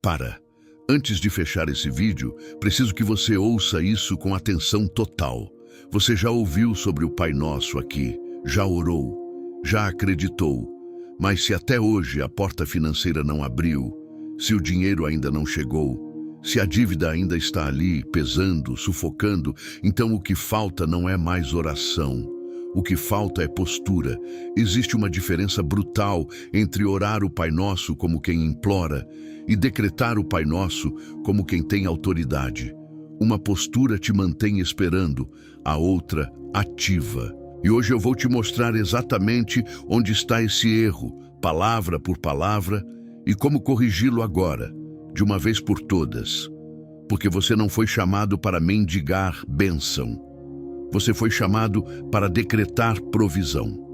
Para. Antes de fechar esse vídeo, preciso que você ouça isso com atenção total. Você já ouviu sobre o Pai Nosso aqui, já orou, já acreditou, mas se até hoje a porta financeira não abriu, se o dinheiro ainda não chegou, se a dívida ainda está ali, pesando, sufocando, então o que falta não é mais oração. O que falta é postura. Existe uma diferença brutal entre orar o Pai Nosso como quem implora e decretar o Pai Nosso como quem tem autoridade. Uma postura te mantém esperando, a outra ativa. E hoje eu vou te mostrar exatamente onde está esse erro, palavra por palavra, e como corrigi-lo agora, de uma vez por todas. Porque você não foi chamado para mendigar bênção. Você foi chamado para decretar provisão.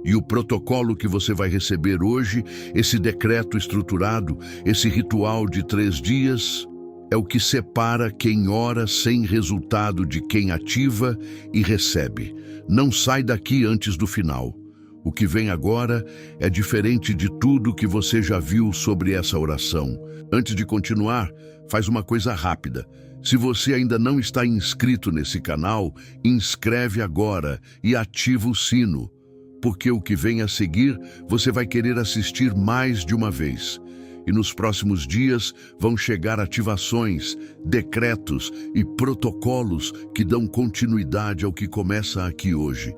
E o protocolo que você vai receber hoje, esse decreto estruturado, esse ritual de 3 dias, é o que separa quem ora sem resultado de quem ativa e recebe. Não sai daqui antes do final. O que vem agora é diferente de tudo que você já viu sobre essa oração. Antes de continuar, faz uma coisa rápida. Se você ainda não está inscrito nesse canal, inscreve agora e ativa o sino, porque o que vem a seguir você vai querer assistir mais de uma vez. E nos próximos dias vão chegar ativações, decretos e protocolos que dão continuidade ao que começa aqui hoje.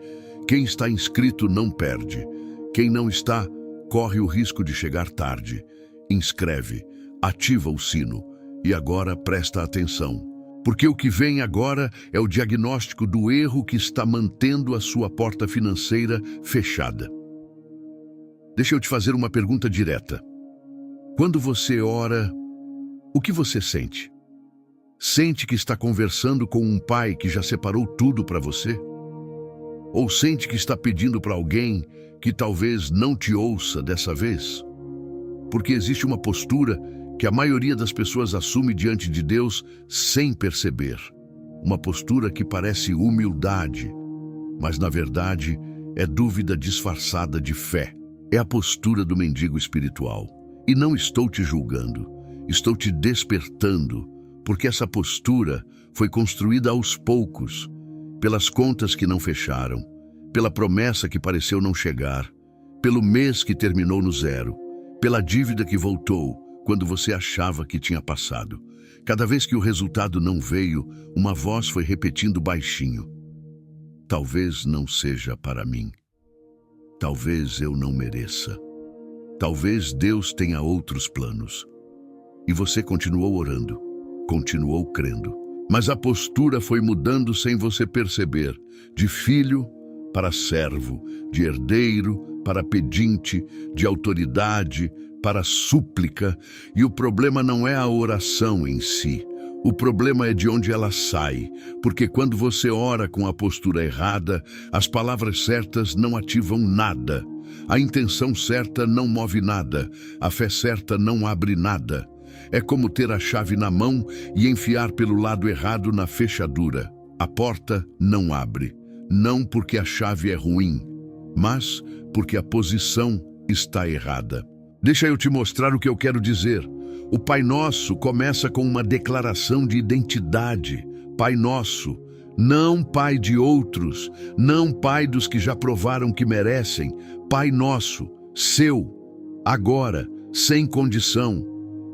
Quem está inscrito não perde. Quem não está, corre o risco de chegar tarde. Inscreve, ativa o sino. E agora presta atenção, porque o que vem agora é o diagnóstico do erro que está mantendo a sua porta financeira fechada. Deixa eu te fazer uma pergunta direta. Quando você ora, o que você sente? Sente que está conversando com um pai que já separou tudo para você? Ou sente que está pedindo para alguém que talvez não te ouça dessa vez? Porque existe uma postura que a maioria das pessoas assume diante de Deus sem perceber. Uma postura que parece humildade, mas na verdade é dúvida disfarçada de fé. É a postura do mendigo espiritual. E não estou te julgando, estou te despertando, porque essa postura foi construída aos poucos, pelas contas que não fecharam, pela promessa que pareceu não chegar, pelo mês que terminou no zero, pela dívida que voltou, quando você achava que tinha passado. Cada vez que o resultado não veio, uma voz foi repetindo baixinho: talvez não seja para mim. Talvez eu não mereça. Talvez Deus tenha outros planos. E você continuou orando, continuou crendo. Mas a postura foi mudando sem você perceber, de filho para servo, de herdeiro para pedinte, de autoridade para súplica, e o problema não é a oração em si, o problema é de onde ela sai, porque quando você ora com a postura errada, as palavras certas não ativam nada, a intenção certa não move nada, a fé certa não abre nada. É como ter a chave na mão e enfiar pelo lado errado na fechadura. A porta não abre, não porque a chave é ruim, mas porque a posição está errada. Deixa eu te mostrar o que eu quero dizer. O Pai Nosso começa com uma declaração de identidade. Pai Nosso, não Pai de outros, não Pai dos que já provaram que merecem. Pai Nosso, seu, agora, sem condição.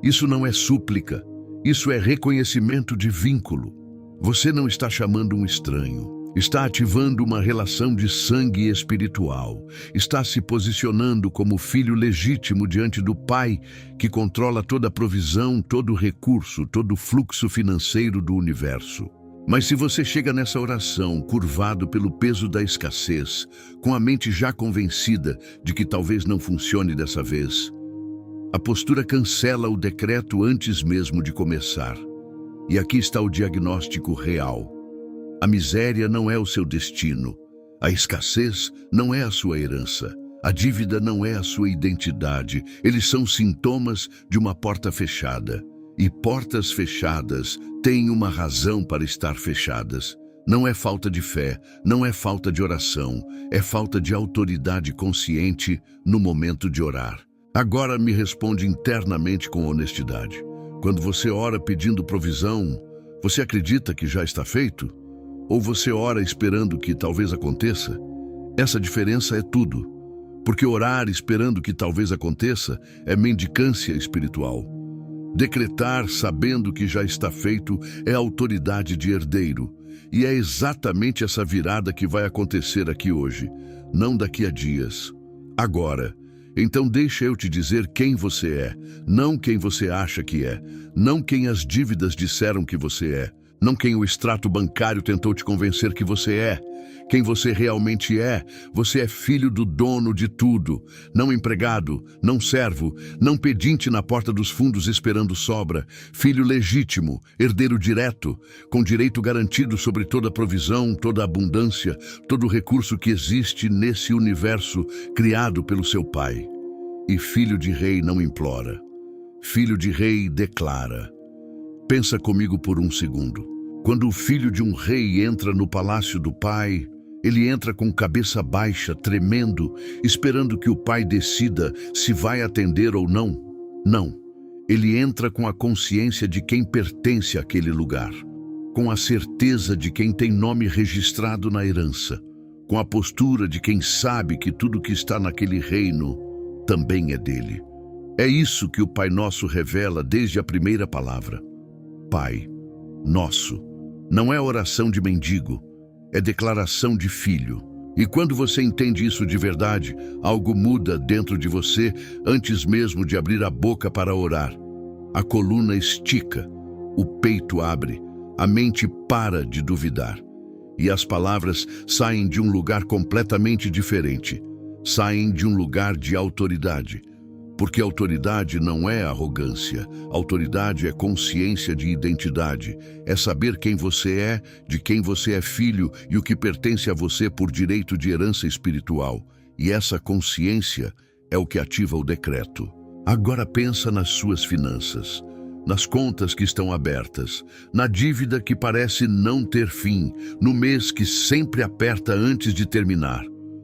Isso não é súplica, isso é reconhecimento de vínculo. Você não está chamando um estranho. Está ativando uma relação de sangue espiritual. Está se posicionando como filho legítimo diante do Pai, que controla toda a provisão, todo o recurso, todo o fluxo financeiro do universo. Mas se você chega nessa oração curvado pelo peso da escassez, com a mente já convencida de que talvez não funcione dessa vez, a postura cancela o decreto antes mesmo de começar. E aqui está o diagnóstico real. A miséria não é o seu destino, a escassez não é a sua herança, a dívida não é a sua identidade, eles são sintomas de uma porta fechada. E portas fechadas têm uma razão para estar fechadas. Não é falta de fé, não é falta de oração, é falta de autoridade consciente no momento de orar. Agora me responde internamente com honestidade. Quando você ora pedindo provisão, você acredita que já está feito? Ou você ora esperando que talvez aconteça? Essa diferença é tudo, porque orar esperando que talvez aconteça é mendicância espiritual. Decretar sabendo que já está feito é autoridade de herdeiro, e é exatamente essa virada que vai acontecer aqui hoje, não daqui a dias. Agora. Então deixa eu te dizer quem você é, não quem você acha que é, não quem as dívidas disseram que você é, não quem o extrato bancário tentou te convencer que você é. Quem você realmente é, você é filho do dono de tudo, não empregado, não servo, não pedinte na porta dos fundos esperando sobra, filho legítimo, herdeiro direto, com direito garantido sobre toda provisão, toda abundância, todo recurso que existe nesse universo criado pelo seu pai. E filho de rei não implora, filho de rei declara. Pensa comigo por um segundo. Quando o filho de um rei entra no palácio do pai, ele entra com cabeça baixa, tremendo, esperando que o pai decida se vai atender ou não. Não. Ele entra com a consciência de quem pertence àquele lugar, com a certeza de quem tem nome registrado na herança, com a postura de quem sabe que tudo que está naquele reino também é dele. É isso que o Pai Nosso revela desde a primeira palavra. Pai Nosso. Não é oração de mendigo, é declaração de filho. E quando você entende isso de verdade, algo muda dentro de você antes mesmo de abrir a boca para orar. A coluna estica, o peito abre, a mente para de duvidar. E as palavras saem de um lugar completamente diferente. Saem de um lugar de autoridade. Porque autoridade não é arrogância, autoridade é consciência de identidade, é saber quem você é, de quem você é filho e o que pertence a você por direito de herança espiritual. E essa consciência é o que ativa o decreto. Agora pensa nas suas finanças, nas contas que estão abertas, na dívida que parece não ter fim, no mês que sempre aperta antes de terminar.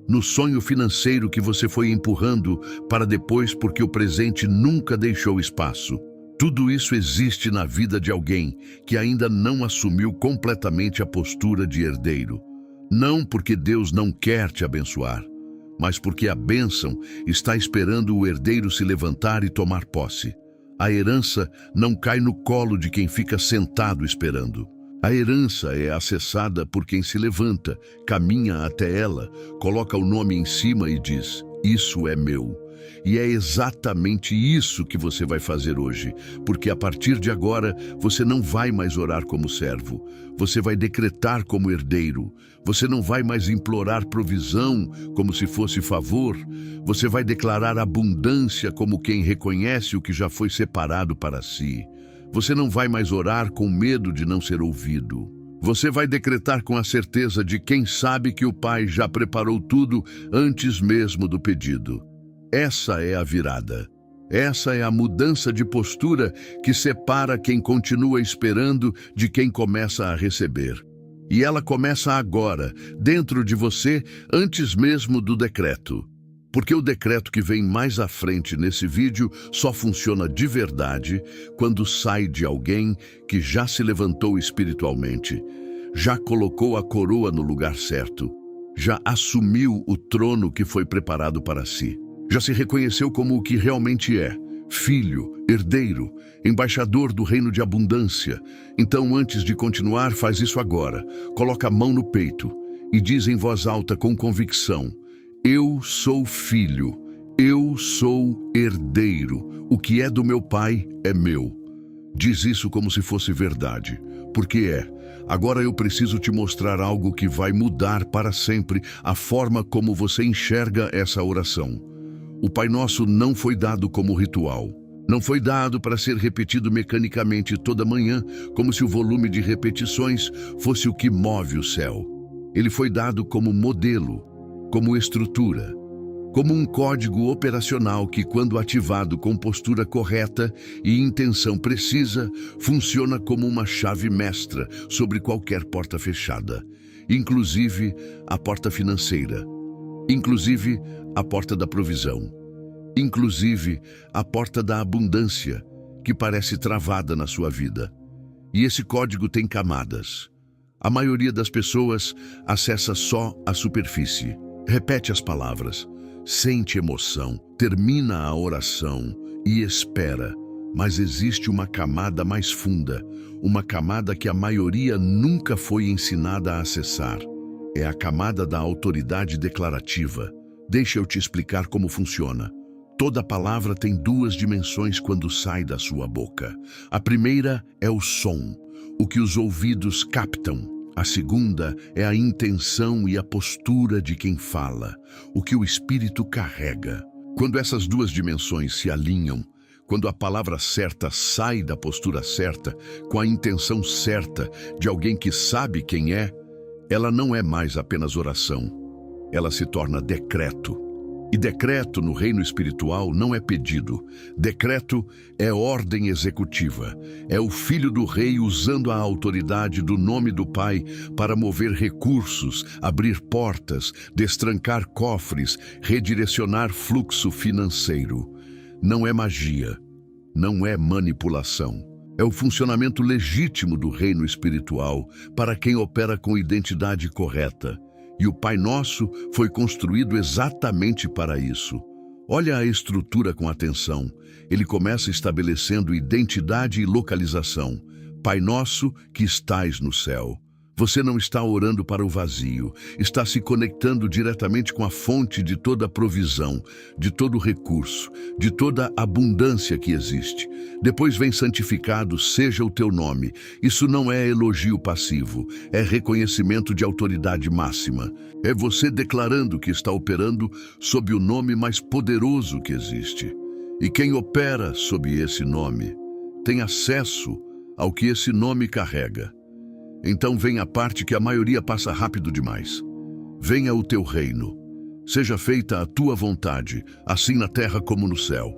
No sonho financeiro que você foi empurrando para depois porque o presente nunca deixou espaço. Tudo isso existe na vida de alguém que ainda não assumiu completamente a postura de herdeiro. Não porque Deus não quer te abençoar, mas porque a bênção está esperando o herdeiro se levantar e tomar posse. A herança não cai no colo de quem fica sentado esperando. A herança é acessada por quem se levanta, caminha até ela, coloca o nome em cima e diz: isso é meu. E é exatamente isso que você vai fazer hoje, porque a partir de agora você não vai mais orar como servo, você vai decretar como herdeiro, você não vai mais implorar provisão como se fosse favor, você vai declarar abundância como quem reconhece o que já foi separado para si. Você não vai mais orar com medo de não ser ouvido. Você vai decretar com a certeza de quem sabe que o Pai já preparou tudo antes mesmo do pedido. Essa é a virada. Essa é a mudança de postura que separa quem continua esperando de quem começa a receber. E ela começa agora, dentro de você, antes mesmo do decreto. Porque o decreto que vem mais à frente nesse vídeo só funciona de verdade quando sai de alguém que já se levantou espiritualmente, já colocou a coroa no lugar certo, já assumiu o trono que foi preparado para si, já se reconheceu como o que realmente é, filho, herdeiro, embaixador do reino de abundância. Então, antes de continuar, faz isso agora. Coloca a mão no peito e diz em voz alta com convicção: eu sou filho, eu sou herdeiro, o que é do meu pai é meu. Diz isso como se fosse verdade, porque é. Agora eu preciso te mostrar algo que vai mudar para sempre a forma como você enxerga essa oração. O Pai Nosso não foi dado como ritual. Não foi dado para ser repetido mecanicamente toda manhã, como se o volume de repetições fosse o que move o céu. Ele foi dado como modelo, como estrutura, como um código operacional que, quando ativado com postura correta e intenção precisa, funciona como uma chave mestra sobre qualquer porta fechada, inclusive a porta financeira, inclusive a porta da provisão, inclusive a porta da abundância, que parece travada na sua vida. E esse código tem camadas. A maioria das pessoas acessa só a superfície. Repete as palavras, sente emoção, termina a oração e espera. Mas existe uma camada mais funda, uma camada que a maioria nunca foi ensinada a acessar. É a camada da autoridade declarativa. Deixa eu te explicar como funciona. Toda palavra tem duas dimensões quando sai da sua boca. A primeira é o som, o que os ouvidos captam. A segunda é a intenção e a postura de quem fala, o que o espírito carrega. Quando essas duas dimensões se alinham, quando a palavra certa sai da postura certa, com a intenção certa de alguém que sabe quem é, ela não é mais apenas oração. Ela se torna decreto. E decreto no reino espiritual não é pedido. Decreto é ordem executiva. É o filho do rei usando a autoridade do nome do Pai para mover recursos, abrir portas, destrancar cofres, redirecionar fluxo financeiro. Não é magia, não é manipulação. É o funcionamento legítimo do reino espiritual para quem opera com identidade correta. E o Pai Nosso foi construído exatamente para isso. Olha a estrutura com atenção. Ele começa estabelecendo identidade e localização. Pai Nosso que estais no céu. Você não está orando para o vazio, está se conectando diretamente com a fonte de toda a provisão, de todo o recurso, de toda a abundância que existe. Depois vem santificado seja o teu nome. Isso não é elogio passivo, é reconhecimento de autoridade máxima. É você declarando que está operando sob o nome mais poderoso que existe. E quem opera sob esse nome tem acesso ao que esse nome carrega. Então vem a parte que a maioria passa rápido demais. Venha o teu reino. Seja feita a tua vontade, assim na terra como no céu.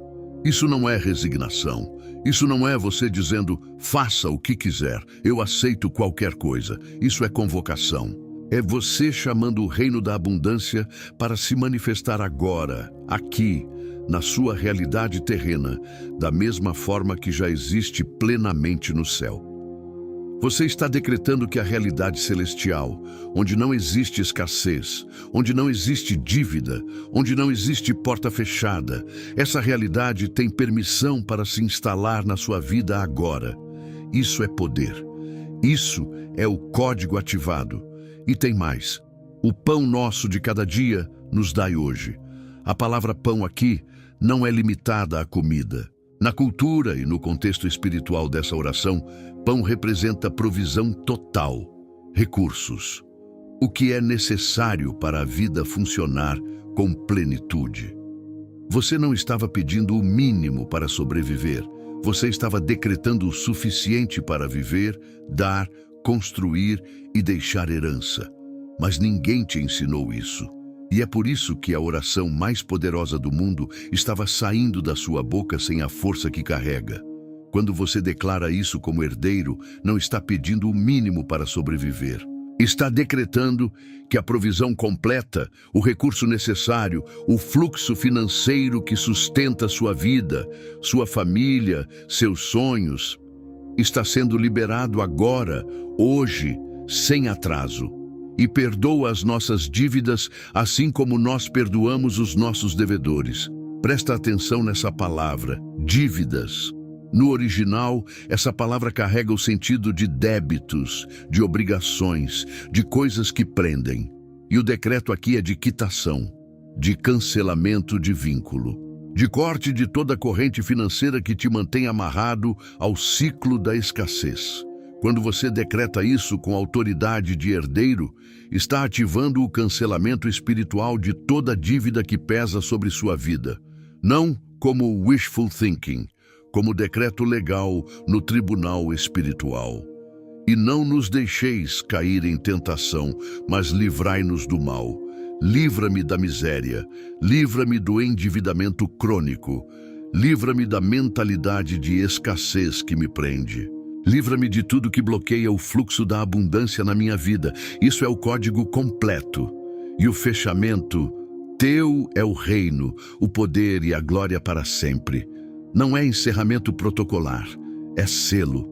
Isso não é resignação. Isso não é você dizendo, faça o que quiser, eu aceito qualquer coisa. Isso é convocação. É você chamando o reino da abundância para se manifestar agora, aqui, na sua realidade terrena, da mesma forma que já existe plenamente no céu. Você está decretando que a realidade celestial, onde não existe escassez, onde não existe dívida, onde não existe porta fechada, essa realidade tem permissão para se instalar na sua vida agora. Isso é poder. Isso é o código ativado. E tem mais. O pão nosso de cada dia nos dai hoje. A palavra pão aqui não é limitada à comida. Na cultura e no contexto espiritual dessa oração, pão representa provisão total, recursos, o que é necessário para a vida funcionar com plenitude. Você não estava pedindo o mínimo para sobreviver, você estava decretando o suficiente para viver, dar, construir e deixar herança. Mas ninguém te ensinou isso. E é por isso que a oração mais poderosa do mundo estava saindo da sua boca sem a força que carrega. Quando você declara isso como herdeiro, não está pedindo o mínimo para sobreviver. Está decretando que a provisão completa, o recurso necessário, o fluxo financeiro que sustenta sua vida, sua família, seus sonhos, está sendo liberado agora, hoje, sem atraso. E perdoa as nossas dívidas, assim como nós perdoamos os nossos devedores. Presta atenção nessa palavra, dívidas. No original, essa palavra carrega o sentido de débitos, de obrigações, de coisas que prendem. E o decreto aqui é de quitação, de cancelamento de vínculo, de corte de toda corrente financeira que te mantém amarrado ao ciclo da escassez. Quando você decreta isso com autoridade de herdeiro, está ativando o cancelamento espiritual de toda dívida que pesa sobre sua vida. Não como wishful thinking, como decreto legal no tribunal espiritual. E não nos deixeis cair em tentação, mas livrai-nos do mal. Livra-me da miséria, livra-me do endividamento crônico, livra-me da mentalidade de escassez que me prende. Livra-me de tudo que bloqueia o fluxo da abundância na minha vida. Isso é o código completo. E o fechamento, teu é o reino, o poder e a glória para sempre. Não é encerramento protocolar, é selo.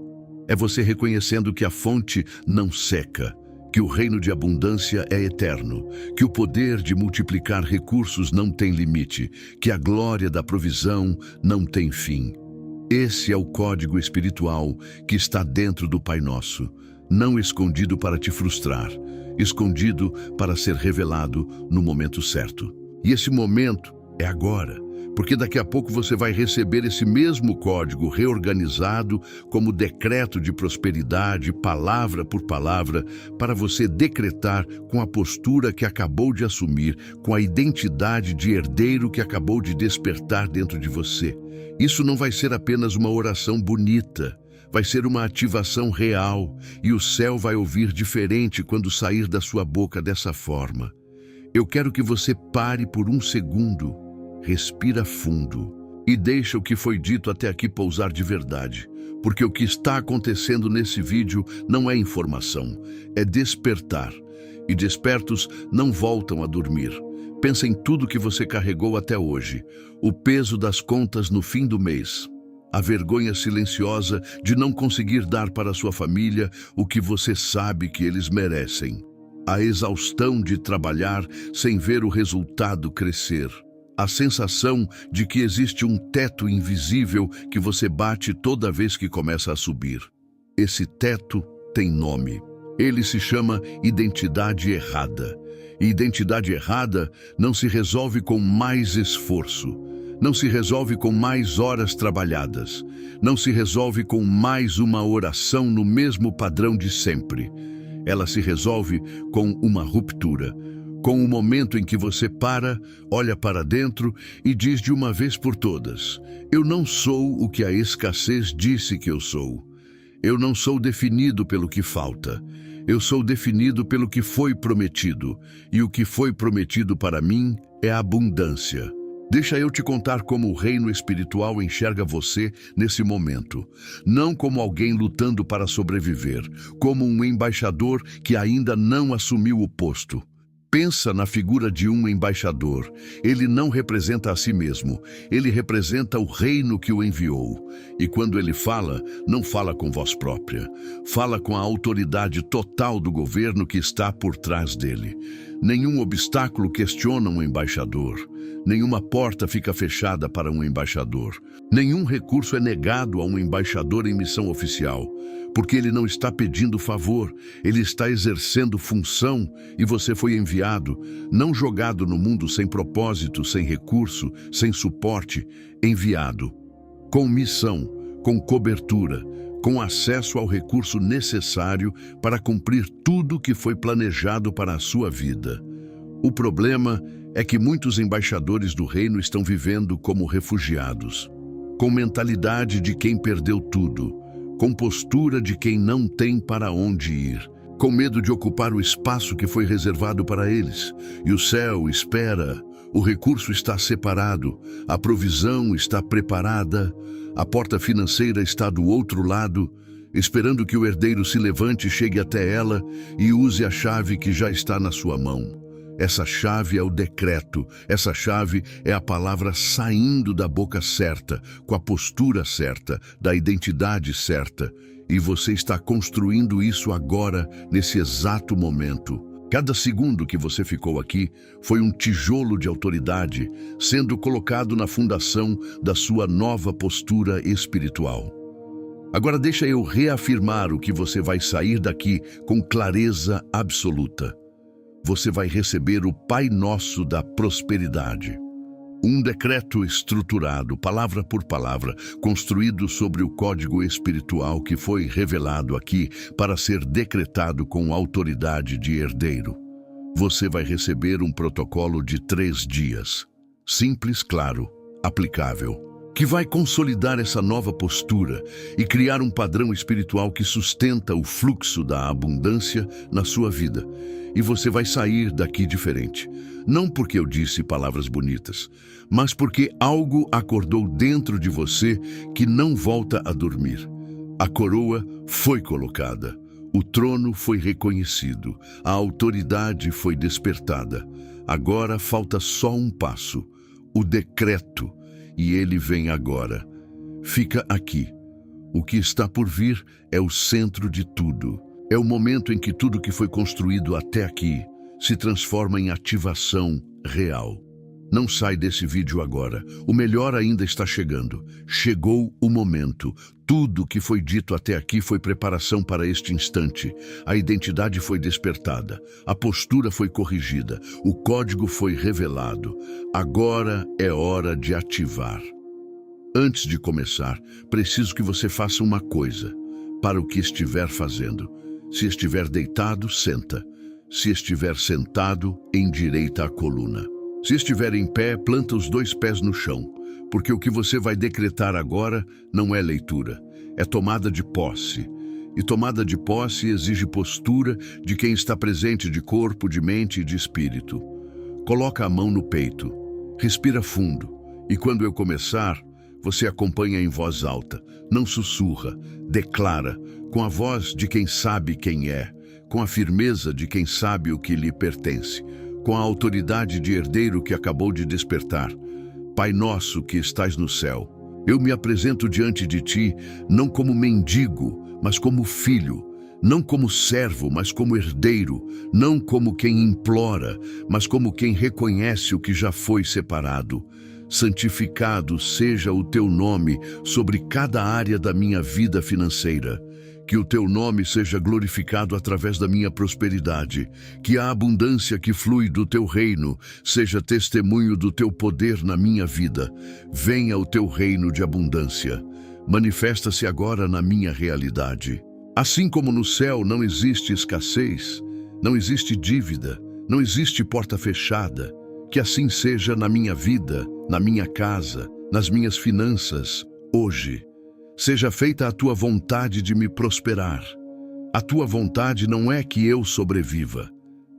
É você reconhecendo que a fonte não seca, que o reino de abundância é eterno, que o poder de multiplicar recursos não tem limite, que a glória da provisão não tem fim. Esse é o código espiritual que está dentro do Pai Nosso, não escondido para te frustrar, escondido para ser revelado no momento certo. E esse momento é agora, porque daqui a pouco você vai receber esse mesmo código reorganizado como decreto de prosperidade, palavra por palavra, para você decretar com a postura que acabou de assumir, com a identidade de herdeiro que acabou de despertar dentro de você. Isso não vai ser apenas uma oração bonita, vai ser uma ativação real, e o céu vai ouvir diferente quando sair da sua boca dessa forma. Eu quero que você pare por um segundo, respira fundo e deixa o que foi dito até aqui pousar de verdade, porque o que está acontecendo nesse vídeo não é informação, é despertar. E despertos não voltam a dormir. Pensa em tudo que você carregou até hoje, o peso das contas no fim do mês, a vergonha silenciosa de não conseguir dar para sua família o que você sabe que eles merecem, a exaustão de trabalhar sem ver o resultado crescer, a sensação de que existe um teto invisível que você bate toda vez que começa a subir. Esse teto tem nome. Ele se chama identidade errada. E identidade errada não se resolve com mais esforço, não se resolve com mais horas trabalhadas, não se resolve com mais uma oração no mesmo padrão de sempre. Ela se resolve com uma ruptura, com o momento em que você para, olha para dentro e diz de uma vez por todas: eu não sou o que a escassez disse que eu sou. Eu não sou definido pelo que falta. Eu sou definido pelo que foi prometido, e o que foi prometido para mim é abundância. Deixa eu te contar como o reino espiritual enxerga você nesse momento. Não como alguém lutando para sobreviver, como um embaixador que ainda não assumiu o posto. Pensa na figura de um embaixador. Ele não representa a si mesmo, ele representa o reino que o enviou. E quando ele fala, não fala com voz própria. Fala com a autoridade total do governo que está por trás dele. Nenhum obstáculo questiona um embaixador. Nenhuma porta fica fechada para um embaixador. Nenhum recurso é negado a um embaixador em missão oficial, porque ele não está pedindo favor, ele está exercendo função, e você foi enviado, não jogado no mundo sem propósito, sem recurso, sem suporte, enviado, com missão, com cobertura, com acesso ao recurso necessário para cumprir tudo que foi planejado para a sua vida. O problema é que muitos embaixadores do reino estão vivendo como refugiados, com mentalidade de quem perdeu tudo, com postura de quem não tem para onde ir, com medo de ocupar o espaço que foi reservado para eles. E o céu espera, o recurso está separado, a provisão está preparada, a porta financeira está do outro lado, esperando que o herdeiro se levante, chegue até ela e use a chave que já está na sua mão. Essa chave é o decreto, essa chave é a palavra saindo da boca certa, com a postura certa, da identidade certa. E você está construindo isso agora, nesse exato momento. Cada segundo que você ficou aqui foi um tijolo de autoridade sendo colocado na fundação da sua nova postura espiritual. Agora deixa eu reafirmar o que você vai sair daqui com clareza absoluta. Você vai receber o Pai Nosso da prosperidade. Um decreto estruturado, palavra por palavra, construído sobre o código espiritual que foi revelado aqui para ser decretado com autoridade de herdeiro. Você vai receber um protocolo de 3 dias. Simples, claro, aplicável, que vai consolidar essa nova postura e criar um padrão espiritual que sustenta o fluxo da abundância na sua vida. E você vai sair daqui diferente. Não porque eu disse palavras bonitas, mas porque algo acordou dentro de você que não volta a dormir. A coroa foi colocada, o trono foi reconhecido, a autoridade foi despertada. Agora falta só um passo, o decreto, e ele vem agora. fica aqui. O que está por vir é o centro de tudo. É o momento em que tudo que foi construído até aqui se transforma em ativação real. Não sai desse vídeo agora. O melhor ainda está chegando. Chegou o momento. Tudo que foi dito até aqui foi preparação para este instante. A identidade foi despertada. A postura foi corrigida. O código foi revelado. Agora é hora de ativar. Antes de começar, preciso que você faça uma coisa. Para o que estiver fazendo. Se estiver deitado, senta. Se estiver sentado, endireita a coluna. Se estiver em pé, planta os 2 pés no chão, porque o que você vai decretar agora não é leitura, é tomada de posse. E tomada de posse exige postura de quem está presente de corpo, de mente e de espírito. Coloca a mão no peito, respira fundo, e quando eu começar, você acompanha em voz alta, não sussurra, declara, com a voz de quem sabe quem é, com a firmeza de quem sabe o que lhe pertence, com a autoridade de herdeiro que acabou de despertar. Pai nosso que estás no céu, eu me apresento diante de ti, não como mendigo, mas como filho, não como servo, mas como herdeiro, não como quem implora, mas como quem reconhece o que já foi separado. Santificado seja o teu nome sobre cada área da minha vida financeira. Que o teu nome seja glorificado através da minha prosperidade. Que a abundância que flui do teu reino seja testemunho do teu poder na minha vida. Venha o teu reino de abundância. Manifesta-se agora na minha realidade. Assim como no céu não existe escassez, não existe dívida, não existe porta fechada, que assim seja na minha vida, na minha casa, nas minhas finanças, hoje. Seja feita a tua vontade de me prosperar. A tua vontade não é que eu sobreviva.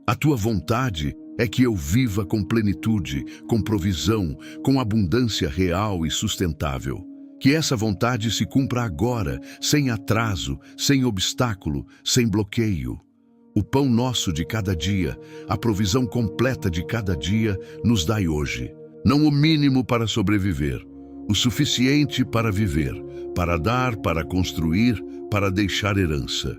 A tua vontade é que eu viva com plenitude, com provisão, com abundância real e sustentável. Que essa vontade se cumpra agora, sem atraso, sem obstáculo, sem bloqueio. O pão nosso de cada dia, a provisão completa de cada dia, nos dai hoje. Não o mínimo para sobreviver, o suficiente para viver, para dar, para construir, para deixar herança.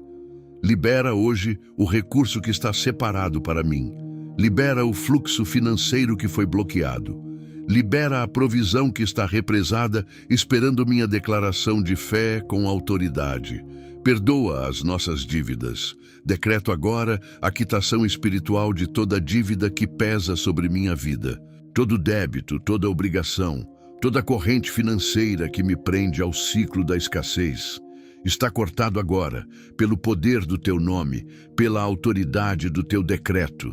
Libera hoje o recurso que está separado para mim. Libera o fluxo financeiro que foi bloqueado. Libera a provisão que está represada, esperando minha declaração de fé com autoridade. Perdoa as nossas dívidas. Decreto agora a quitação espiritual de toda dívida que pesa sobre minha vida. Todo débito, toda obrigação, toda corrente financeira que me prende ao ciclo da escassez, está cortado agora, pelo poder do teu nome, pela autoridade do teu decreto.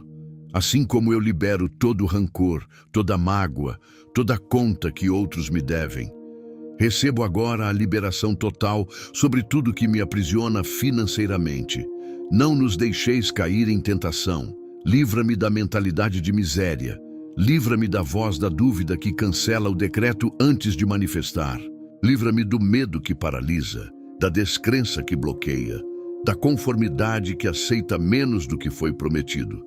Assim como eu libero todo rancor, toda mágoa, toda conta que outros me devem. Recebo agora a liberação total sobre tudo que me aprisiona financeiramente. Não nos deixeis cair em tentação. Livra-me da mentalidade de miséria. Livra-me da voz da dúvida que cancela o decreto antes de manifestar. Livra-me do medo que paralisa, da descrença que bloqueia, da conformidade que aceita menos do que foi prometido.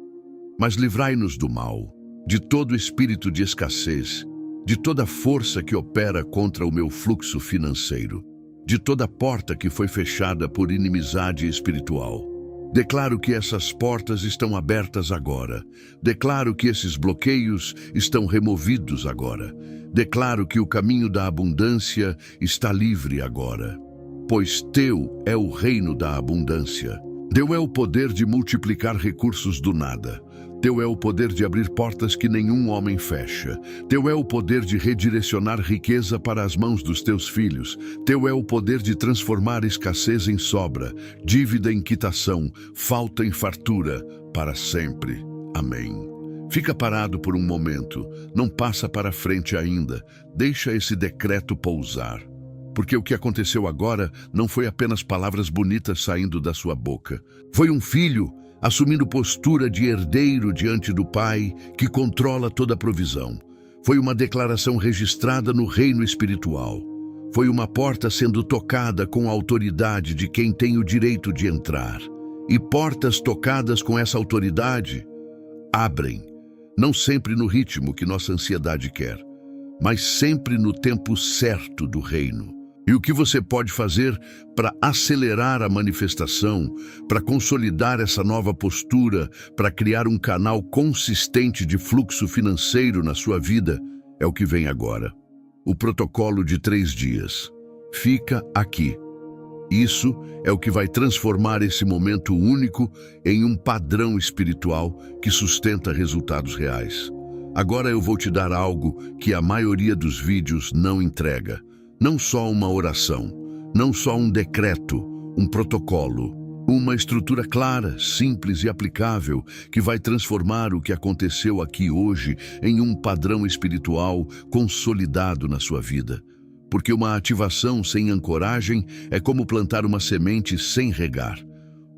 Mas livrai-nos do mal, de todo espírito de escassez, de toda força que opera contra o meu fluxo financeiro, de toda porta que foi fechada por inimizade espiritual. Declaro que essas portas estão abertas agora. Declaro que esses bloqueios estão removidos agora. Declaro que o caminho da abundância está livre agora. Pois teu é o reino da abundância. Teu é o poder de multiplicar recursos do nada. Teu é o poder de abrir portas que nenhum homem fecha. Teu é o poder de redirecionar riqueza para as mãos dos teus filhos. Teu é o poder de transformar escassez em sobra, dívida em quitação, falta em fartura, para sempre. Amém. Fica parado por um momento, não passa para frente ainda, deixa esse decreto pousar. Porque o que aconteceu agora não foi apenas palavras bonitas saindo da sua boca. Foi um filho assumindo postura de herdeiro diante do Pai, que controla toda a provisão. Foi uma declaração registrada no reino espiritual. Foi uma porta sendo tocada com a autoridade de quem tem o direito de entrar. E portas tocadas com essa autoridade abrem, não sempre no ritmo que nossa ansiedade quer, mas sempre no tempo certo do reino. E o que você pode fazer para acelerar a manifestação, para consolidar essa nova postura, para criar um canal consistente de fluxo financeiro na sua vida, é o que vem agora. O protocolo de 3 dias. Fica aqui. Isso é o que vai transformar esse momento único em um padrão espiritual que sustenta resultados reais. Agora eu vou te dar algo que a maioria dos vídeos não entrega. Não só uma oração, não só um decreto, um protocolo, uma estrutura clara, simples e aplicável que vai transformar o que aconteceu aqui hoje em um padrão espiritual consolidado na sua vida. Porque uma ativação sem ancoragem é como plantar uma semente sem regar.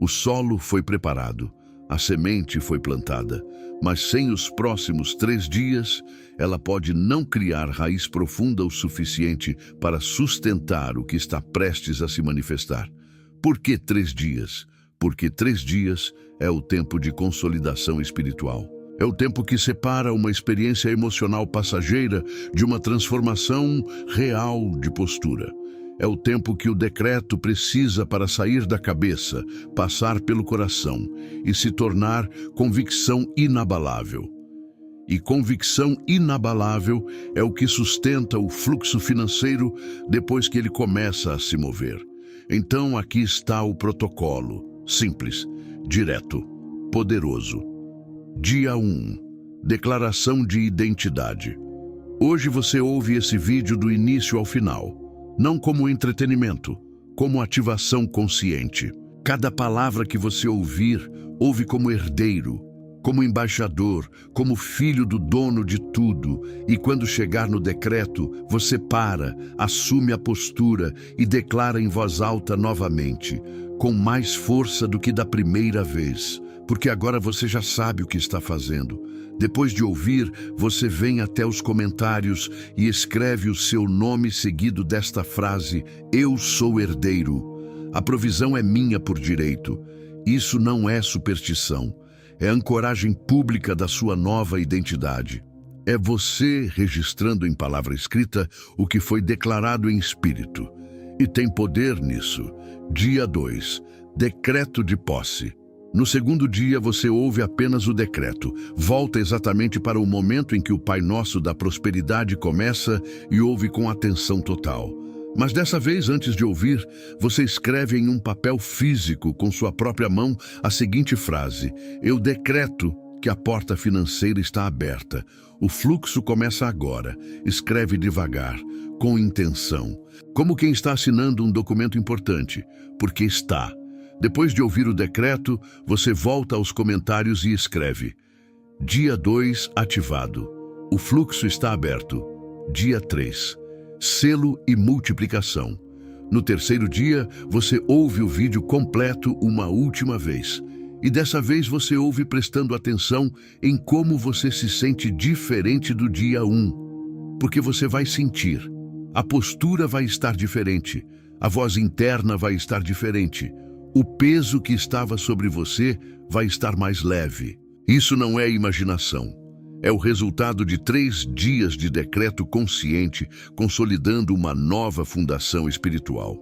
O solo foi preparado, a semente foi plantada, mas sem os próximos 3 dias, ela pode não criar raiz profunda o suficiente para sustentar o que está prestes a se manifestar. Por que 3 dias? Porque 3 dias é o tempo de consolidação espiritual. É o tempo que separa uma experiência emocional passageira de uma transformação real de postura. É o tempo que o decreto precisa para sair da cabeça, passar pelo coração e se tornar convicção inabalável. E convicção inabalável é o que sustenta o fluxo financeiro depois que ele começa a se mover. Então aqui está o protocolo, simples, direto, poderoso. Dia 1. Declaração de identidade. Hoje você ouve esse vídeo do início ao final. Não como entretenimento, como ativação consciente. Cada palavra que você ouvir, ouve como herdeiro, como embaixador, como filho do dono de tudo. E quando chegar no decreto, você para, assume a postura e declara em voz alta novamente, com mais força do que da primeira vez, porque agora você já sabe o que está fazendo. Depois de ouvir, você vem até os comentários e escreve o seu nome seguido desta frase: eu sou herdeiro. A provisão é minha por direito. Isso não é superstição. É ancoragem pública da sua nova identidade. É você registrando em palavra escrita o que foi declarado em espírito. E tem poder nisso. Dia 2. Decreto de posse. No segundo dia, você ouve apenas o decreto. Volta exatamente para o momento em que o Pai Nosso da prosperidade começa e ouve com atenção total. Mas dessa vez, antes de ouvir, você escreve em um papel físico, com sua própria mão, a seguinte frase: eu decreto que a porta financeira está aberta. O fluxo começa agora. Escreve devagar, com intenção. Como quem está assinando um documento importante, porque está. Depois de ouvir o decreto, você volta aos comentários e escreve: dia 2 ativado. O fluxo está aberto. Dia 3. Selo e multiplicação. No terceiro dia, você ouve o vídeo completo uma última vez. E dessa vez você ouve prestando atenção em como você se sente diferente do dia 1. Porque você vai sentir. A postura vai estar diferente. A voz interna vai estar diferente. O peso que estava sobre você vai estar mais leve. Isso não é imaginação. É o resultado de 3 dias de decreto consciente, consolidando uma nova fundação espiritual.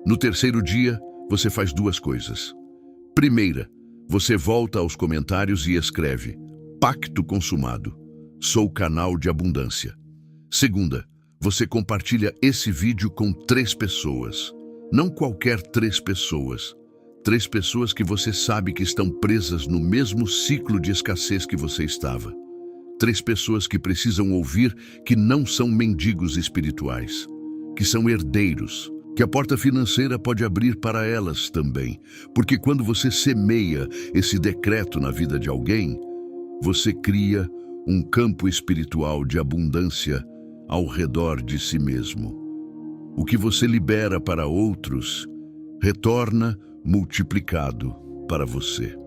No terceiro dia, você faz 2 coisas. Primeira, você volta aos comentários e escreve: pacto consumado. Sou canal de abundância. Segunda, você compartilha esse vídeo com 3 pessoas. Não qualquer 3 pessoas. 3 pessoas que você sabe que estão presas no mesmo ciclo de escassez que você estava. 3 pessoas que precisam ouvir que não são mendigos espirituais, que são herdeiros, que a porta financeira pode abrir para elas também. Porque quando você semeia esse decreto na vida de alguém, você cria um campo espiritual de abundância ao redor de si mesmo. O que você libera para outros retorna multiplicado para você.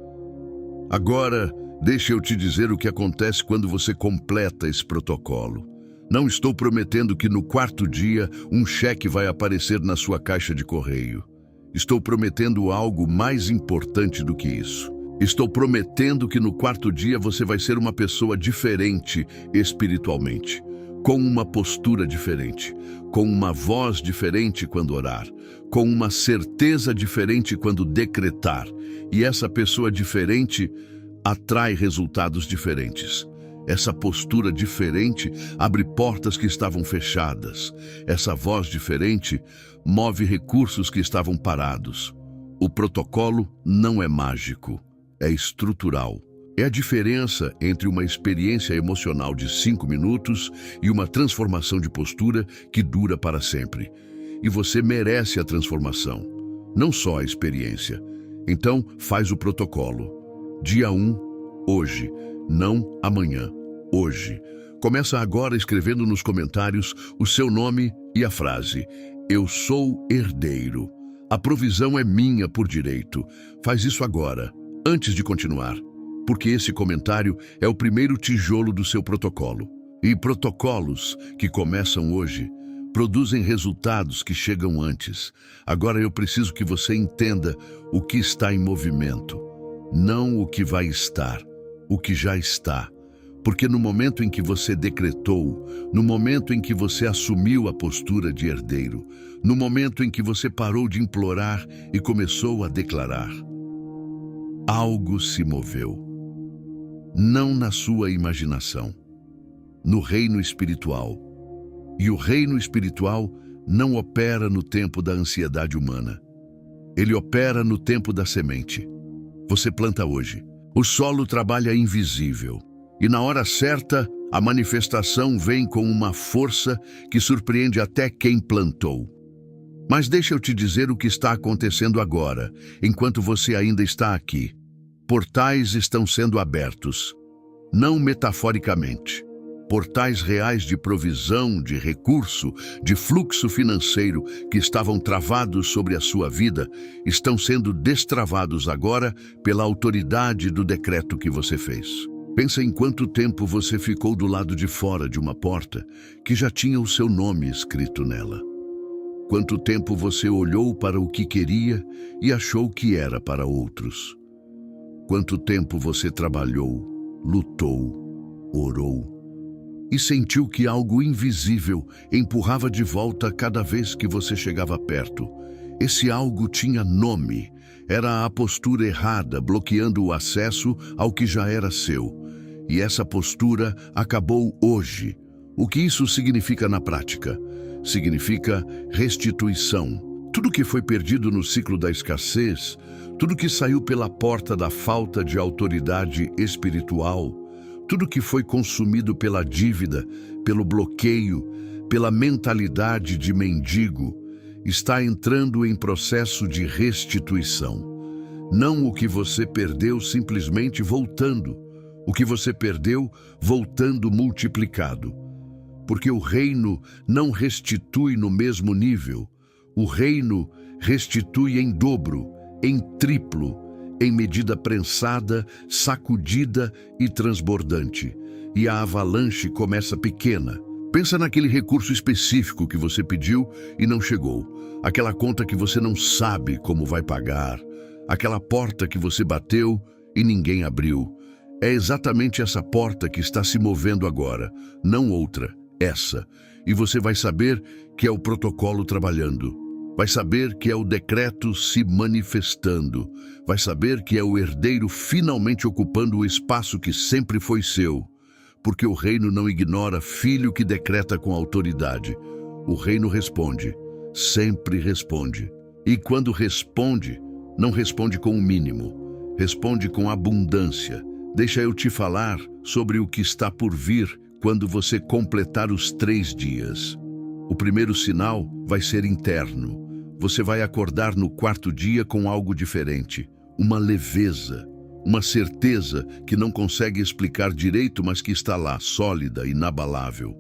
Agora, deixa eu te dizer o que acontece quando você completa esse protocolo. Não estou prometendo que no 4º dia um cheque vai aparecer na sua caixa de correio. Estou prometendo algo mais importante do que isso. Estou prometendo que no 4º dia você vai ser uma pessoa diferente espiritualmente. com uma postura diferente, com uma voz diferente quando orar, com uma certeza diferente quando decretar. E essa pessoa diferente atrai resultados diferentes. Essa postura diferente abre portas que estavam fechadas. Essa voz diferente move recursos que estavam parados. O protocolo não é mágico, é estrutural. É a diferença entre uma experiência emocional de 5 minutos e uma transformação de postura que dura para sempre. E você merece a transformação, não só a experiência. Então, faz o protocolo. Dia 1, hoje, não amanhã, hoje. Começa agora escrevendo nos comentários o seu nome e a frase: eu sou herdeiro. A provisão é minha por direito. Faz isso agora, antes de continuar. Porque esse comentário é o primeiro tijolo do seu protocolo. E protocolos que começam hoje produzem resultados que chegam antes. Agora eu preciso que você entenda o que está em movimento, não o que vai estar, o que já está. Porque no momento em que você decretou, no momento em que você assumiu a postura de herdeiro, no momento em que você parou de implorar e começou a declarar, algo se moveu. Não na sua imaginação, no reino espiritual. E o reino espiritual não opera no tempo da ansiedade humana. Ele opera no tempo da semente. Você planta hoje. O solo trabalha invisível. E na hora certa, a manifestação vem com uma força que surpreende até quem plantou. Mas deixa eu te dizer o que está acontecendo agora, enquanto você ainda está aqui. Portais estão sendo abertos, não metaforicamente. Portais reais de provisão, de recurso, de fluxo financeiro que estavam travados sobre a sua vida, estão sendo destravados agora pela autoridade do decreto que você fez. Pensa em quanto tempo você ficou do lado de fora de uma porta que já tinha o seu nome escrito nela. Quanto tempo você olhou para o que queria e achou que era para outros. Quanto tempo você trabalhou, lutou, orou e sentiu que algo invisível empurrava de volta cada vez que você chegava perto. Esse algo tinha nome. Era a postura errada, bloqueando o acesso ao que já era seu. E essa postura acabou hoje. O que isso significa na prática? Significa restituição. Tudo que foi perdido no ciclo da escassez, tudo que saiu pela porta da falta de autoridade espiritual, tudo que foi consumido pela dívida, pelo bloqueio, pela mentalidade de mendigo, está entrando em processo de restituição. Não o que você perdeu simplesmente voltando, o que você perdeu voltando multiplicado. Porque o reino não restitui no mesmo nível. O reino restitui em dobro, em triplo, em medida prensada, sacudida e transbordante. E a avalanche começa pequena. Pensa naquele recurso específico que você pediu e não chegou. Aquela conta que você não sabe como vai pagar. Aquela porta que você bateu e ninguém abriu. É exatamente essa porta que está se movendo agora, não outra, essa. E você vai saber que é o protocolo trabalhando. Vai saber que é o decreto se manifestando. Vai saber que é o herdeiro finalmente ocupando o espaço que sempre foi seu. Porque o reino não ignora filho que decreta com autoridade. O reino responde, sempre responde. E quando responde, não responde com o mínimo, responde com abundância. Deixa eu te falar sobre o que está por vir quando você completar os 3 dias. O primeiro sinal vai ser interno. Você vai acordar no 4º dia com algo diferente, uma leveza, uma certeza que não consegue explicar direito, mas que está lá, sólida, inabalável.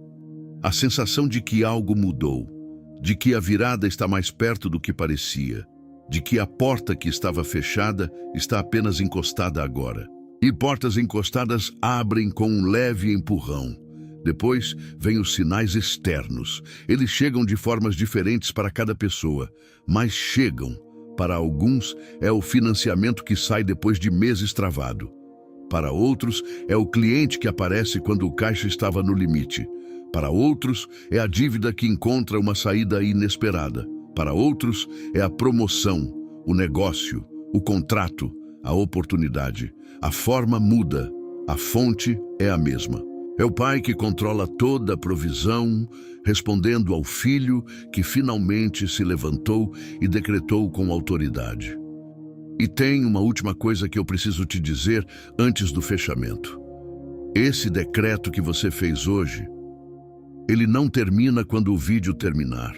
A sensação de que algo mudou, de que a virada está mais perto do que parecia, de que a porta que estava fechada está apenas encostada agora. E portas encostadas abrem com um leve empurrão. Depois vêm os sinais externos. Eles chegam de formas diferentes para cada pessoa, mas chegam. Para alguns, é o financiamento que sai depois de meses travado. Para outros, é o cliente que aparece quando o caixa estava no limite. Para outros, é a dívida que encontra uma saída inesperada. Para outros, é a promoção, o negócio, o contrato, a oportunidade. A forma muda, a fonte é a mesma. É o pai que controla toda a provisão, respondendo ao filho que finalmente se levantou e decretou com autoridade. E tem uma última coisa que eu preciso te dizer antes do fechamento. Esse decreto que você fez hoje, ele não termina quando o vídeo terminar.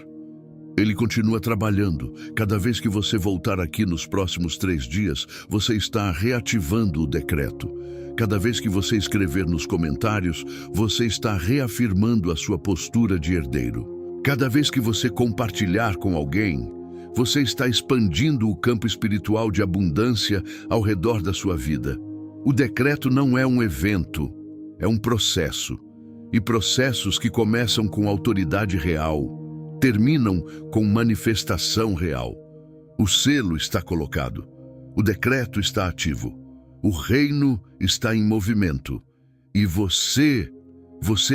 Ele continua trabalhando. Cada vez que você voltar aqui nos próximos 3 dias, você está reativando o decreto. Cada vez que você escrever nos comentários, você está reafirmando a sua postura de herdeiro. Cada vez que você compartilhar com alguém, você está expandindo o campo espiritual de abundância ao redor da sua vida. O decreto não é um evento, é um processo. E processos que começam com autoridade real, terminam com manifestação real. O selo está colocado, o decreto está ativo, o reino está em movimento. E você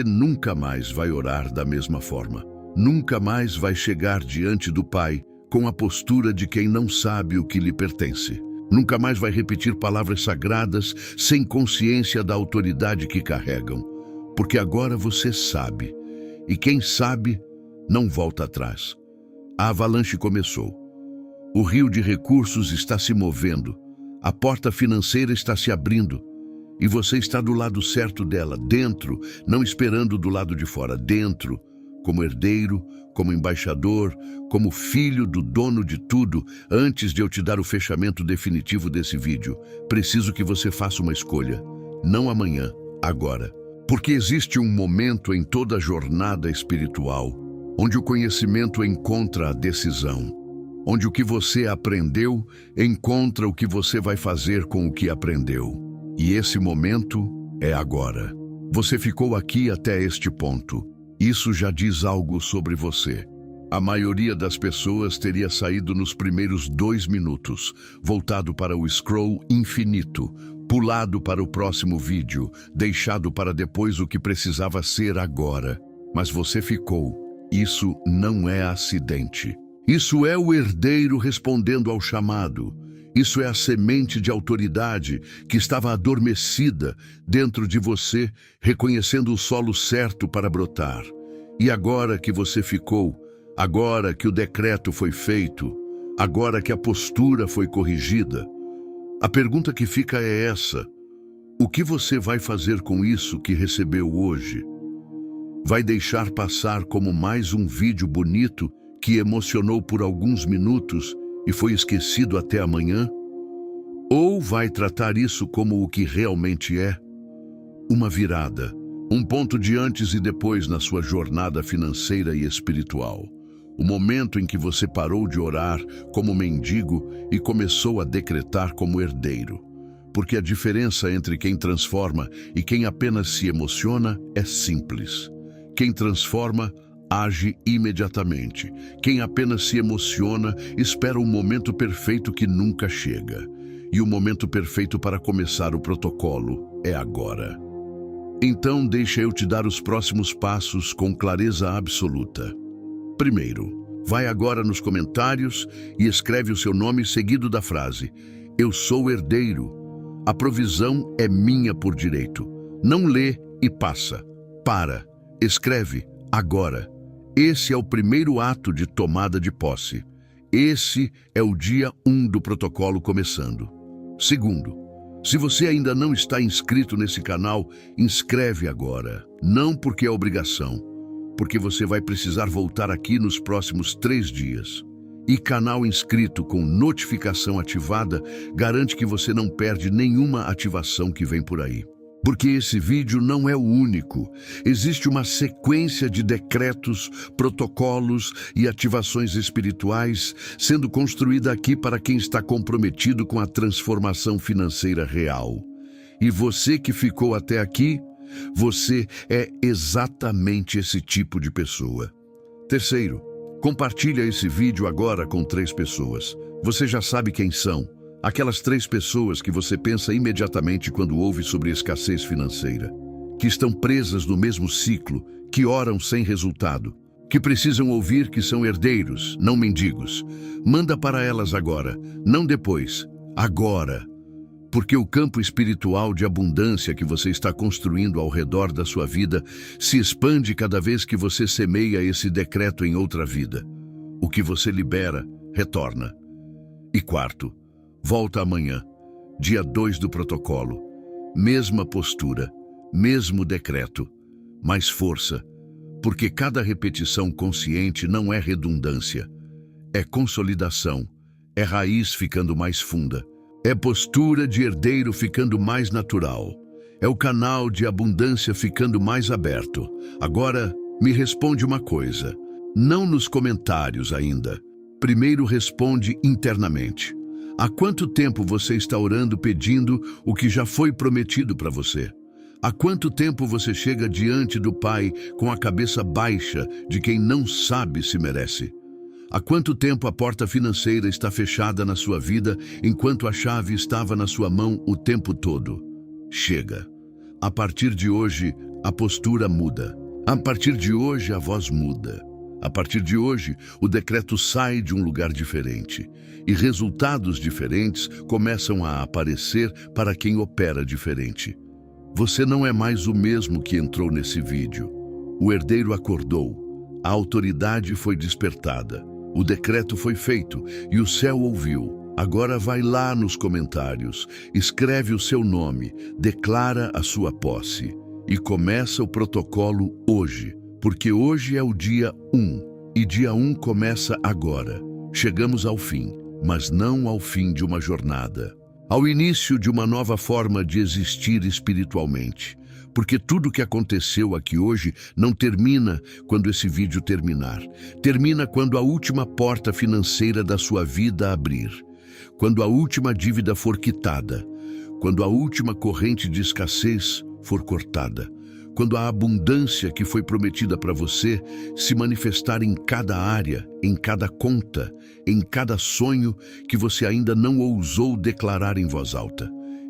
nunca mais vai orar da mesma forma. Nunca mais vai chegar diante do Pai com a postura de quem não sabe o que lhe pertence. Nunca mais vai repetir palavras sagradas sem consciência da autoridade que carregam. Porque agora você sabe, e quem sabe não volta atrás. A avalanche começou. O rio de recursos está se movendo, a porta financeira está se abrindo, e você está do lado certo dela, dentro, não esperando do lado de fora, dentro, como herdeiro, como embaixador, como filho do dono de tudo. Antes de eu te dar o fechamento definitivo desse vídeo, preciso que você faça uma escolha, não amanhã, agora. Porque existe um momento em toda a jornada espiritual onde o conhecimento encontra a decisão, onde o que você aprendeu encontra o que você vai fazer com o que aprendeu. E esse momento é agora. Você ficou aqui até este ponto. Isso já diz algo sobre você. A maioria das pessoas teria saído nos primeiros 2 minutos, voltado para o scroll infinito, pulado para o próximo vídeo, deixado para depois o que precisava ser agora. Mas você ficou. Isso não é acidente. Isso é o herdeiro respondendo ao chamado. Isso é a semente de autoridade que estava adormecida dentro de você, reconhecendo o solo certo para brotar. E agora que você ficou, agora que o decreto foi feito, agora que a postura foi corrigida, a pergunta que fica é essa: o que você vai fazer com isso que recebeu hoje? Vai deixar passar como mais um vídeo bonito que emocionou por alguns minutos e foi esquecido até amanhã? Ou vai tratar isso como o que realmente é? Uma virada, um ponto de antes e depois na sua jornada financeira e espiritual. O momento em que você parou de orar como mendigo e começou a decretar como herdeiro. Porque a diferença entre quem transforma e quem apenas se emociona é simples. Quem transforma, age imediatamente. Quem apenas se emociona, espera o momento perfeito que nunca chega. E o momento perfeito para começar o protocolo é agora. Então, deixa eu te dar os próximos passos com clareza absoluta. Primeiro, vai agora nos comentários e escreve o seu nome seguido da frase: eu sou herdeiro. A provisão é minha por direito. Não lê e passa. Para. Escreve agora. Esse é o primeiro ato de tomada de posse. Esse é o dia 1 do protocolo começando. Segundo, se você ainda não está inscrito nesse canal, inscreve agora. Não porque é obrigação, porque você vai precisar voltar aqui nos próximos 3 dias. E canal inscrito com notificação ativada garante que você não perde nenhuma ativação que vem por aí. Porque esse vídeo não é o único. Existe uma sequência de decretos, protocolos e ativações espirituais sendo construída aqui para quem está comprometido com a transformação financeira real. E você que ficou até aqui, você é exatamente esse tipo de pessoa. Terceiro, compartilha esse vídeo agora com 3 pessoas. Você já sabe quem são. Aquelas 3 pessoas que você pensa imediatamente quando ouve sobre escassez financeira, que estão presas no mesmo ciclo, que oram sem resultado, que precisam ouvir que são herdeiros, não mendigos. Manda para elas agora, não depois, agora. Porque o campo espiritual de abundância que você está construindo ao redor da sua vida se expande cada vez que você semeia esse decreto em outra vida. O que você libera, retorna. E quarto, volta amanhã, dia 2 do protocolo. Mesma postura, mesmo decreto, mais força, porque cada repetição consciente não é redundância, é consolidação, é raiz ficando mais funda. É postura de herdeiro ficando mais natural. É o canal de abundância ficando mais aberto. Agora, me responde uma coisa. Não nos comentários ainda. Primeiro responde internamente. Há quanto tempo você está orando pedindo o que já foi prometido para você? Há quanto tempo você chega diante do Pai com a cabeça baixa de quem não sabe se merece? Há quanto tempo a porta financeira está fechada na sua vida, enquanto a chave estava na sua mão o tempo todo? Chega. A partir de hoje, a postura muda. A partir de hoje, a voz muda. A partir de hoje, o decreto sai de um lugar diferente. E resultados diferentes começam a aparecer para quem opera diferente. Você não é mais o mesmo que entrou nesse vídeo. O herdeiro acordou. A autoridade foi despertada. O decreto foi feito e o céu ouviu. Agora vai lá nos comentários, escreve o seu nome, declara a sua posse e começa o protocolo hoje, porque hoje é o dia 1 e dia 1 começa agora. Chegamos ao fim, mas não ao fim de uma jornada, ao início de uma nova forma de existir espiritualmente. Porque tudo o que aconteceu aqui hoje não termina quando esse vídeo terminar. Termina quando a última porta financeira da sua vida abrir. Quando a última dívida for quitada. Quando a última corrente de escassez for cortada. Quando a abundância que foi prometida para você se manifestar em cada área, em cada conta, em cada sonho que você ainda não ousou declarar em voz alta.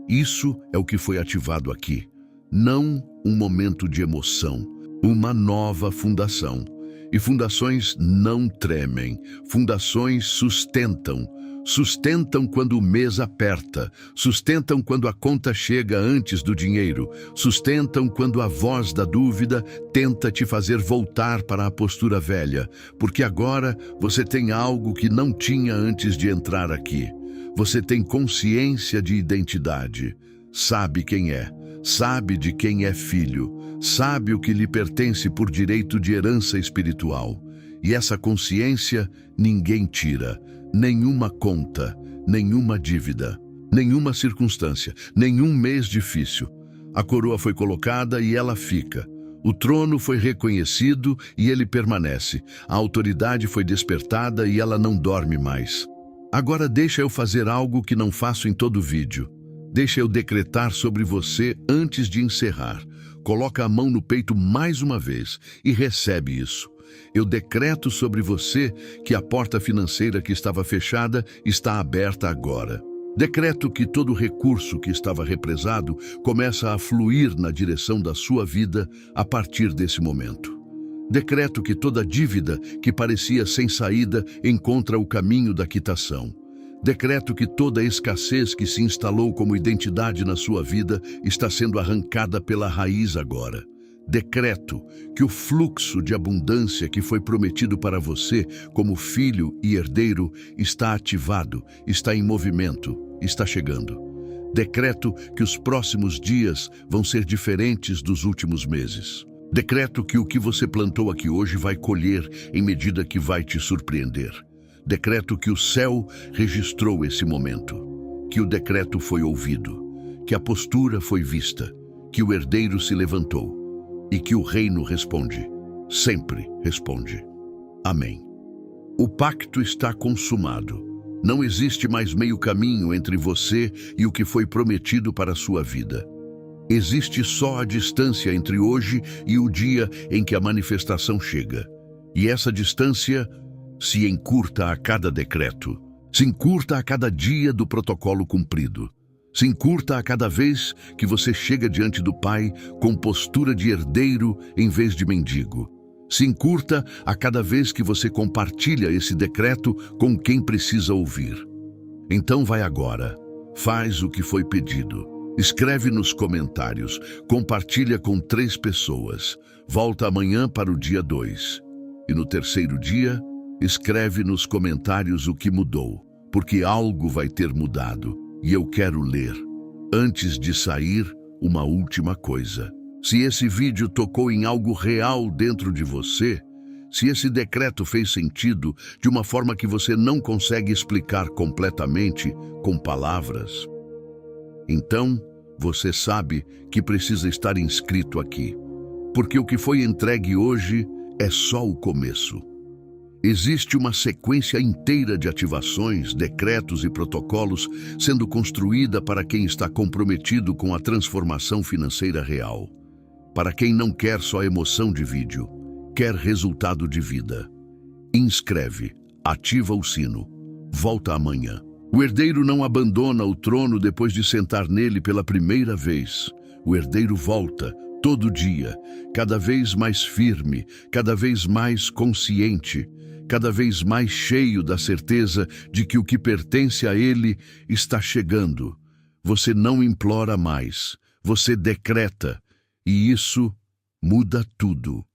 Isso é o que foi ativado aqui. Não um momento de emoção, uma nova fundação. E fundações não tremem, fundações sustentam. Sustentam quando o mês aperta, sustentam quando a conta chega antes do dinheiro, sustentam quando a voz da dúvida tenta te fazer voltar para a postura velha, porque agora você tem algo que não tinha antes de entrar aqui. Você tem consciência de identidade, sabe quem é. Sabe de quem é filho, sabe o que lhe pertence por direito de herança espiritual. E essa consciência ninguém tira, nenhuma conta, nenhuma dívida, nenhuma circunstância, nenhum mês difícil. A coroa foi colocada e ela fica. O trono foi reconhecido e ele permanece. A autoridade foi despertada e ela não dorme mais. Agora deixa eu fazer algo que não faço em todo vídeo. Deixa eu decretar sobre você antes de encerrar. Coloca a mão no peito mais uma vez e recebe isso. Eu decreto sobre você que a porta financeira que estava fechada está aberta agora. Decreto que todo recurso que estava represado começa a fluir na direção da sua vida a partir desse momento. Decreto que toda dívida que parecia sem saída encontra o caminho da quitação. Decreto que toda escassez que se instalou como identidade na sua vida está sendo arrancada pela raiz agora. Decreto que o fluxo de abundância que foi prometido para você como filho e herdeiro está ativado, está em movimento, está chegando. Decreto que os próximos dias vão ser diferentes dos últimos meses. Decreto que o que você plantou aqui hoje vai colher em medida que vai te surpreender. Decreto que o céu registrou esse momento, que o decreto foi ouvido, que a postura foi vista, que o herdeiro se levantou e que o reino responde, sempre responde. Amém. O pacto está consumado. Não existe mais meio caminho entre você e o que foi prometido para a sua vida. Existe só a distância entre hoje e o dia em que a manifestação chega. E essa distância se encurta a cada decreto, se encurta a cada dia do protocolo cumprido. Se encurta a cada vez que você chega diante do Pai com postura de herdeiro em vez de mendigo. Se encurta a cada vez que você compartilha esse decreto com quem precisa ouvir. Então vai agora, faz o que foi pedido. Escreve nos comentários, compartilha com 3 pessoas. Volta amanhã para o dia 2. E no terceiro dia, escreve nos comentários o que mudou, porque algo vai ter mudado. E eu quero ler, antes de sair, uma última coisa. Se esse vídeo tocou em algo real dentro de você, se esse decreto fez sentido de uma forma que você não consegue explicar completamente com palavras, então você sabe que precisa estar inscrito aqui, porque o que foi entregue hoje é só o começo. Existe uma sequência inteira de ativações, decretos e protocolos sendo construída para quem está comprometido com a transformação financeira real. Para quem não quer só emoção de vídeo, quer resultado de vida. Inscreve, ativa o sino, volta amanhã. O herdeiro não abandona o trono depois de sentar nele pela primeira vez. O herdeiro volta todo dia, cada vez mais firme, cada vez mais consciente, cada vez mais cheio da certeza de que o que pertence a ele está chegando. Você não implora mais, você decreta, e isso muda tudo.